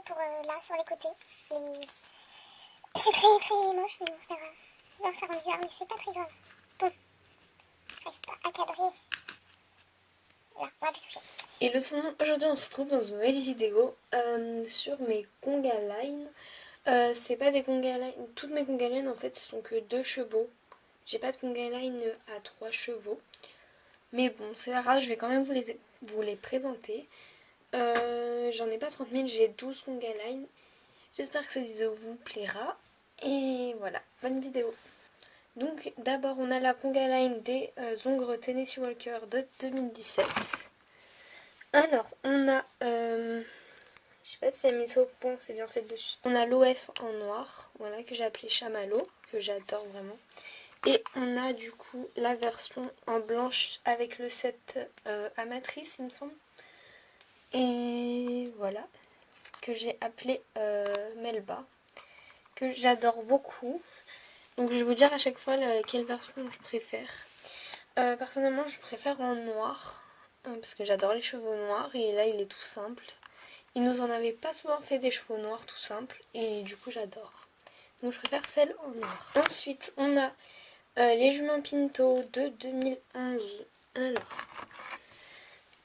pour là, sur les côtés. C'est très très moche, mais bon, c'est pas grave. Genre, ça rend bizarre, mais c'est pas très grave. Bon, j'arrive pas à cadrer. Là, on va plus toucher. Et le son, aujourd'hui on se retrouve dans une nouvelle vidéo sur mes conga line. C'est pas des conga line, toutes mes conga line en fait ce sont que 2 chevaux. J'ai pas de conga line à 3 chevaux. Mais bon, c'est pas grave, je vais quand même vous les présenter. J'en ai pas 30 000, j'ai 12 conga line. J'espère que cette vidéo vous plaira. Et voilà, bonne vidéo. Donc d'abord on a la conga line des Ongres Tennessee Walker de 2017. Alors on a, je sais pas si la mise au point c'est bien fait dessus. On a l'OF en noir, voilà, que j'ai appelé Chamallow, que j'adore vraiment. Et on a du coup la version en blanche avec le set Amatrice il me semble. Et voilà, que j'ai appelé Melba, que j'adore beaucoup. Donc je vais vous dire à chaque fois quelle version je préfère. Personnellement je préfère en noir, parce que j'adore les chevaux noirs et là il est tout simple. Il nous en avait pas souvent fait des chevaux noirs tout simples et du coup j'adore. Donc je préfère celle en noir. Ensuite on a les juments Pinto de 2011. Alors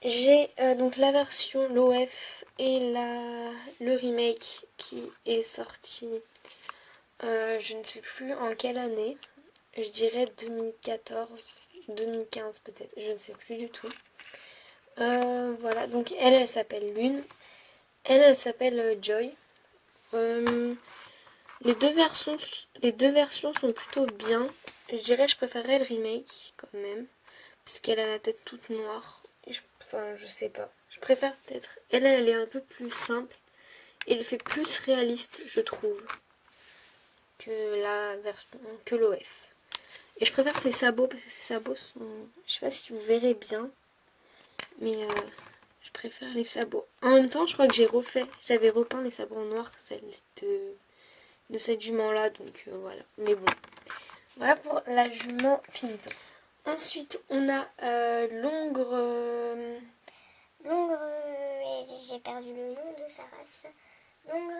j'ai donc la version, l'OF et le remake qui est sorti, je ne sais plus en quelle année, je dirais 2014, 2015 peut-être, je ne sais plus du tout. Voilà, donc elle s'appelle Lune, elle s'appelle Joy. Les deux versions sont plutôt bien. Je dirais que je préférerais le remake quand même, puisqu'elle a la tête toute noire. Et enfin, je sais pas. Je préfère peut-être. Elle est un peu plus simple et elle fait plus réaliste, je trouve, que la version que l'OF. Et je préfère ses sabots parce que ses sabots sont. Je sais pas si vous verrez bien, mais je préfère les sabots. En même temps, je crois que j'avais repeint les sabots en noir, celle de cette jument là, donc voilà. Mais bon, voilà pour la jument Pinto. Ensuite on a l'ongre. L'ongre, j'ai perdu le nom de sa race. L'ongre,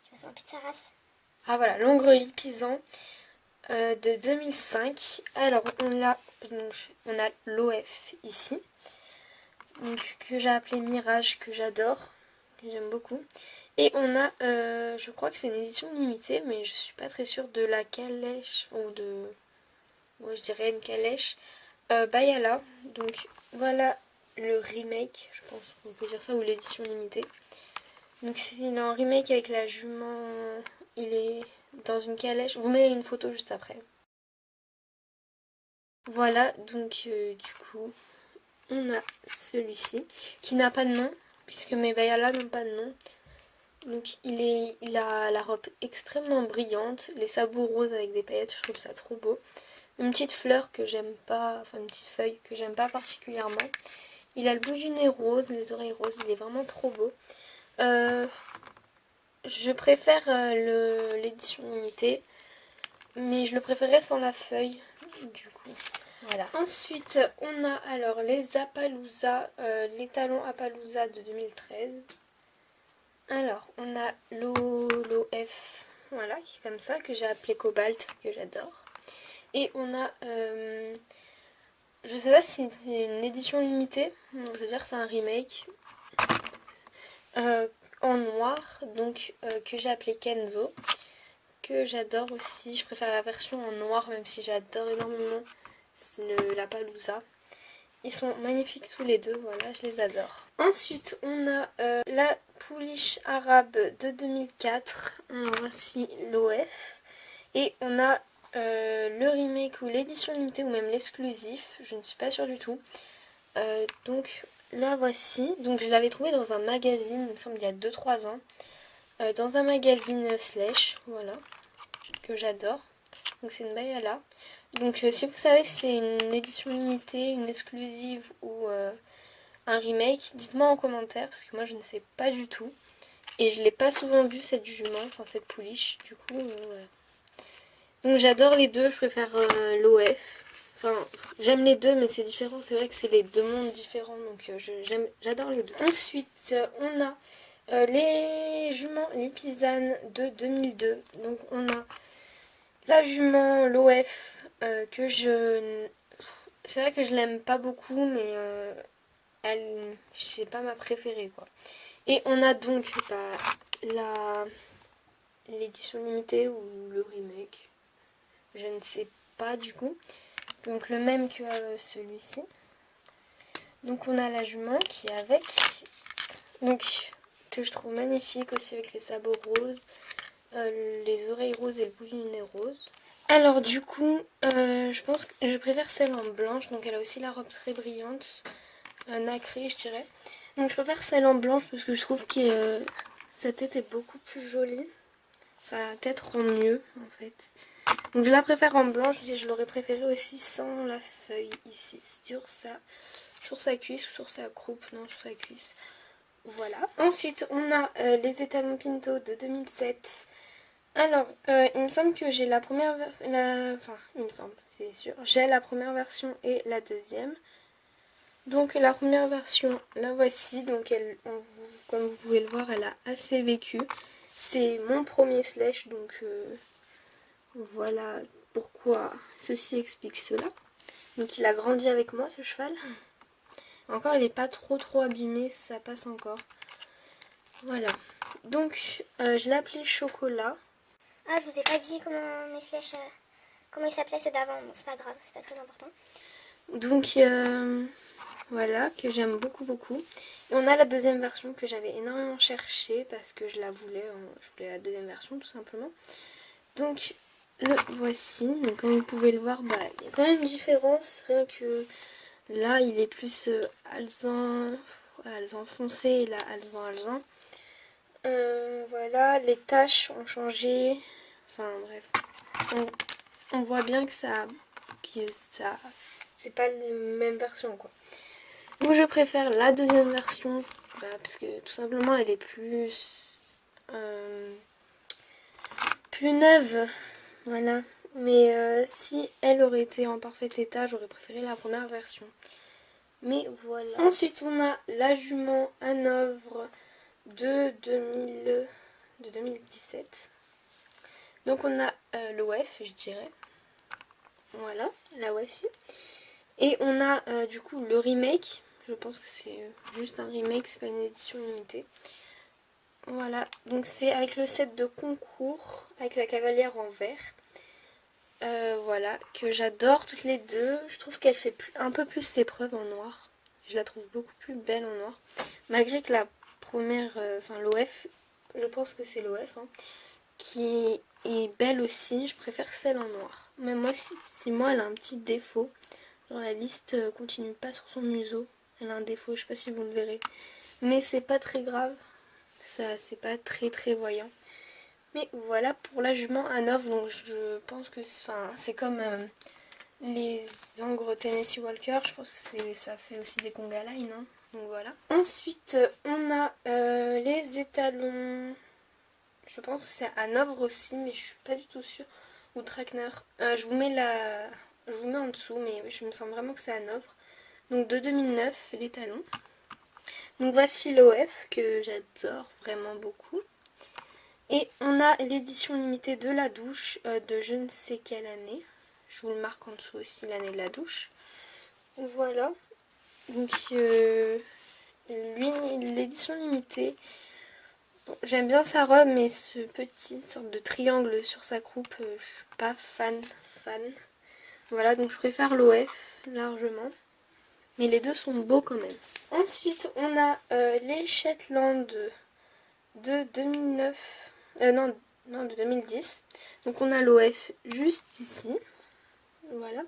je me souviens plus de sa race. Ah voilà, l'ongre lipisant de 2005. Alors on a l'OF ici, donc, que j'ai appelé Mirage, que j'adore, que j'aime beaucoup. Et on a, je crois que c'est une édition limitée, mais je suis pas très sûre de la calèche, ou de, moi je dirais une calèche, Bayala. Donc voilà le remake, je pense qu'on peut dire ça, ou l'édition limitée. Donc il est en remake avec la jument, il est dans une calèche, je vous mets une photo juste après. Voilà, donc du coup, on a celui-ci, qui n'a pas de nom, puisque mes Bayala n'ont pas de nom. Donc il a la robe extrêmement brillante, les sabots roses avec des paillettes, je trouve ça trop beau. Une petite fleur que j'aime pas, enfin une petite feuille que j'aime pas particulièrement. Il a le bout du nez rose, les oreilles roses, il est vraiment trop beau. Je préfère l'édition limitée, mais je le préférais sans la feuille, du coup. Voilà. Ensuite, on a alors les Appaloosa, les talons Appaloosa de 2013. Alors, on a l'OF, voilà, qui est comme ça, que j'ai appelé Cobalt, que j'adore. Et on a, je sais pas si c'est une édition limitée, je veux dire c'est un remake, en noir, donc que j'ai appelé Kenzo, que j'adore aussi. Je préfère la version en noir, même si j'adore énormément la Palooza. Ils sont magnifiques tous les deux, voilà, je les adore. Ensuite, on a la pouliche arabe de 2004. Alors voici l'OF. Et on a le remake ou l'édition limitée ou même l'exclusif, je ne suis pas sûre du tout. Donc là voici, donc je l'avais trouvé dans un magazine, il me semble il y a 2-3 ans. Dans un magazine Slash, voilà, que j'adore. Donc c'est une Bayala. Donc si vous savez si c'est une édition limitée, une exclusive ou un remake, dites-moi en commentaire parce que moi je ne sais pas du tout. Et je l'ai pas souvent vue cette jument, enfin cette pouliche, du coup voilà. Donc j'adore les deux, je préfère l'OF. Enfin, j'aime les deux mais c'est différent, c'est vrai que c'est les deux mondes différents donc j'adore les deux. Ensuite on a Les juments Lipizan de 2002. Donc on a la jument l'OF que je... C'est vrai que je l'aime pas beaucoup, mais elle, c'est pas ma préférée quoi. Et on a donc l'édition limitée ou le remake, je ne sais pas du coup. Donc le même que celui-ci. Donc on a la jument qui est avec, donc que je trouve magnifique aussi avec les sabots roses, les oreilles roses et le bout du nez rose. Alors du coup, je pense que je préfère celle en blanche, donc elle a aussi la robe très brillante, nacrée je dirais. Donc je préfère celle en blanche parce que je trouve que sa tête est beaucoup plus jolie. Sa tête rend mieux en fait. Donc je la préfère en blanche, je l'aurais préférée aussi sans la feuille ici, sur sa cuisse ou sur sa croupe, non sur sa cuisse. Voilà. Ensuite on a les étalons Pinto de 2007. Alors il me semble que j'ai la première enfin il me semble, c'est sûr. J'ai la première version et la deuxième. Donc la première version, la voici, donc comme vous pouvez le voir, elle a assez vécu. C'est mon premier slash, donc voilà pourquoi ceci explique cela. Donc il a grandi avec moi ce cheval. Encore il n'est pas trop abîmé, ça passe encore. Voilà. Donc je l'ai appelé Chocolat. Ah, je vous ai pas dit comment mes slash... comment ils s'appelaient ceux d'avant. Bon, c'est pas grave, c'est pas très important. Donc voilà, que j'aime beaucoup. Et on a la deuxième version que j'avais énormément cherché parce que je voulais la deuxième version tout simplement. Donc le voici, donc comme vous pouvez le voir, bah, il y a quand même une différence, rien que là il est plus alezan foncé et là alezan. Voilà, les taches ont changé, enfin bref, on voit bien que ça c'est pas la même version quoi. Donc je préfère la deuxième version parce que tout simplement elle est plus neuve, voilà. Mais si elle aurait été en parfait état, j'aurais préféré la première version. Mais voilà. Ensuite on a la jument Hanovre de 2017. Donc on a l'OF je dirais. Voilà, la voici. Et on a du coup le remake. Je pense que c'est juste un remake, c'est pas une édition limitée. Voilà, donc c'est avec le set de concours, avec la cavalière en vert. Voilà, que j'adore toutes les deux. Je trouve qu'elle fait un peu plus ses preuves en noir. Je la trouve beaucoup plus belle en noir. Malgré que la première, enfin l'OF, je pense que c'est l'OF, hein, qui est belle aussi. Je préfère celle en noir. Mais moi, si moi elle a un petit défaut. Genre la liste continue pas sur son museau. Elle a un défaut, je sais pas si vous le verrez. Mais c'est pas très grave. Ça, c'est pas très voyant. Mais voilà pour la jument Hanovre. Donc je pense que c'est comme les ongres Tennessee Walker. Je pense que ça fait aussi des conga line. Hein. Donc voilà. Ensuite, on a les étalons. Je pense que c'est Hanovre aussi, mais je suis pas du tout sûre. Ou Trakner. Je vous mets en dessous, mais je me sens vraiment que c'est Hanovre. Donc de 2009, les talons. Donc voici l'OF que j'adore vraiment beaucoup. Et on a l'édition limitée de la douche de je ne sais quelle année. Je vous le marque en dessous aussi, l'année de la douche. Voilà. Donc l'édition limitée. Bon, j'aime bien sa robe, mais ce petit sorte de triangle sur sa croupe, je suis pas fan. Voilà, donc je préfère l'OF largement. Mais les deux sont beaux quand même. Ensuite, on a les Shetland de 2009. Non, de 2010. Donc on a l'OF juste ici. Voilà.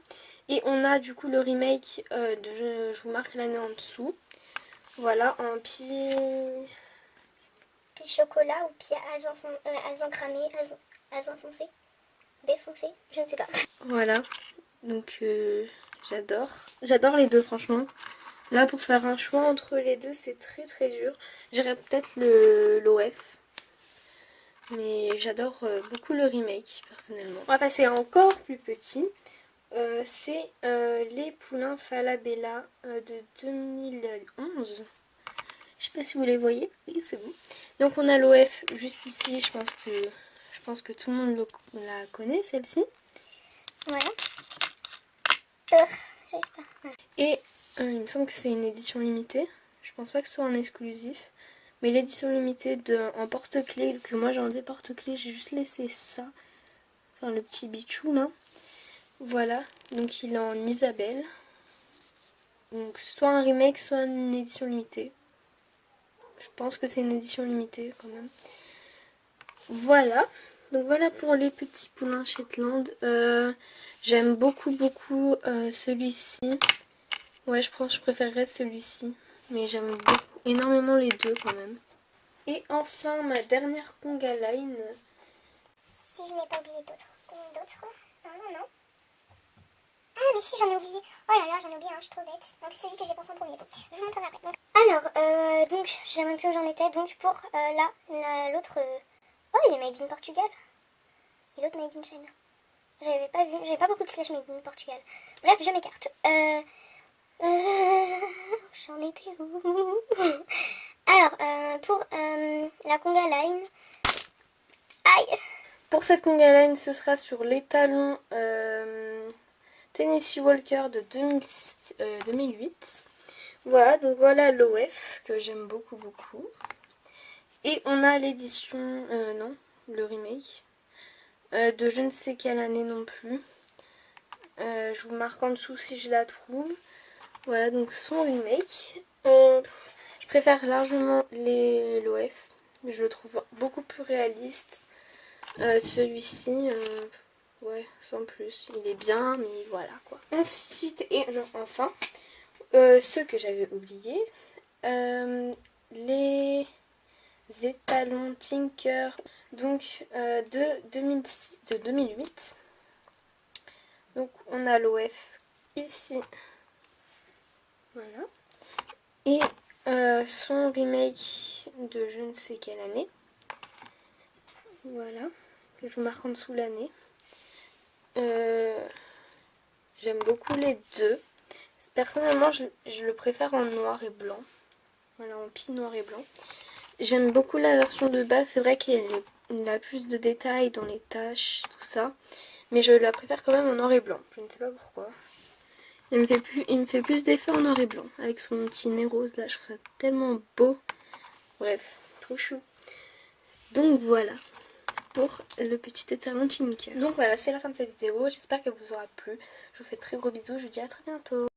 Et on a du coup le remake je vous marque l'année en dessous. Voilà, en pie Chocolat ou pied alezan cramé, alezan foncé, baie foncé, je ne sais pas. Voilà. Donc j'adore. J'adore les deux franchement. Là pour faire un choix entre les deux c'est très dur. J'irais peut-être l'OF. Mais j'adore beaucoup le remake personnellement. On va passer encore plus petit. C'est les poulains Falabella de 2011. Je sais pas si vous les voyez. Oui, c'est bon. Donc on a l'OF juste ici. Je pense que tout le monde la connaît, celle-ci. Voilà. J'arrive pas. Voilà. Et il me semble que c'est une édition limitée. Je pense pas que ce soit un exclusif. Mais l'édition limitée en porte-clés, que moi j'ai enlevé porte-clés, j'ai juste laissé ça. Enfin le petit bichou là. Voilà. Donc il est en Isabelle. Donc soit un remake, soit une édition limitée. Je pense que c'est une édition limitée quand même. Voilà. Donc voilà pour les petits poulains Shetland. J'aime beaucoup celui-ci. Ouais, je pense que je préférerais celui-ci. Mais j'aime beaucoup, énormément les deux quand même. Et enfin, ma dernière Conga Line. Si je n'ai pas oublié d'autres. Combien d'autres? Non. Ah mais si, j'en ai oublié. Oh là là, j'en ai oublié un, je suis trop bête. Donc celui que j'ai pensé en premier. Bon, je vous montrerai après. Donc, alors, donc, je sais même plus où j'en étais. Donc pour l'autre... Oh, il est made in Portugal. Et l'autre made in China. J'avais pas vu, j'avais pas beaucoup de slash made in Portugal. Bref, je m'écarte. J'en étais où? Alors, pour la Conga Line... Aïe! Pour cette Conga Line, ce sera sur les talons Tennessee Walker de 2008. Voilà, donc voilà l'OF que j'aime beaucoup. Et on a l'édition, non, le remake, de je ne sais quelle année non plus. Je vous marque en dessous si je la trouve. Voilà, donc son remake. Je préfère largement l'OF. Je le trouve beaucoup plus réaliste. Celui-ci, ouais, sans plus. Il est bien, mais voilà quoi. Ensuite, et non, enfin, ceux que j'avais oubliés. Les étalons Tinker, donc de 2008. Donc on a l'OF ici. Voilà. Et son remake de je ne sais quelle année. Voilà. Je vous marque en dessous l'année. J'aime beaucoup les deux. Personnellement, je le préfère en noir et blanc. Voilà, en pie noir et blanc. J'aime beaucoup la version de base. C'est vrai qu'il a plus de détails dans les taches, tout ça. Mais je la préfère quand même en noir et blanc. Je ne sais pas pourquoi. Il me fait plus d'effet en noir et blanc. Avec son petit nez rose là, je trouve ça tellement beau. Bref, trop chou. Donc voilà pour le petit étalon Tinker. Donc voilà, c'est la fin de cette vidéo. J'espère qu'elle vous aura plu. Je vous fais de très gros bisous. Je vous dis à très bientôt.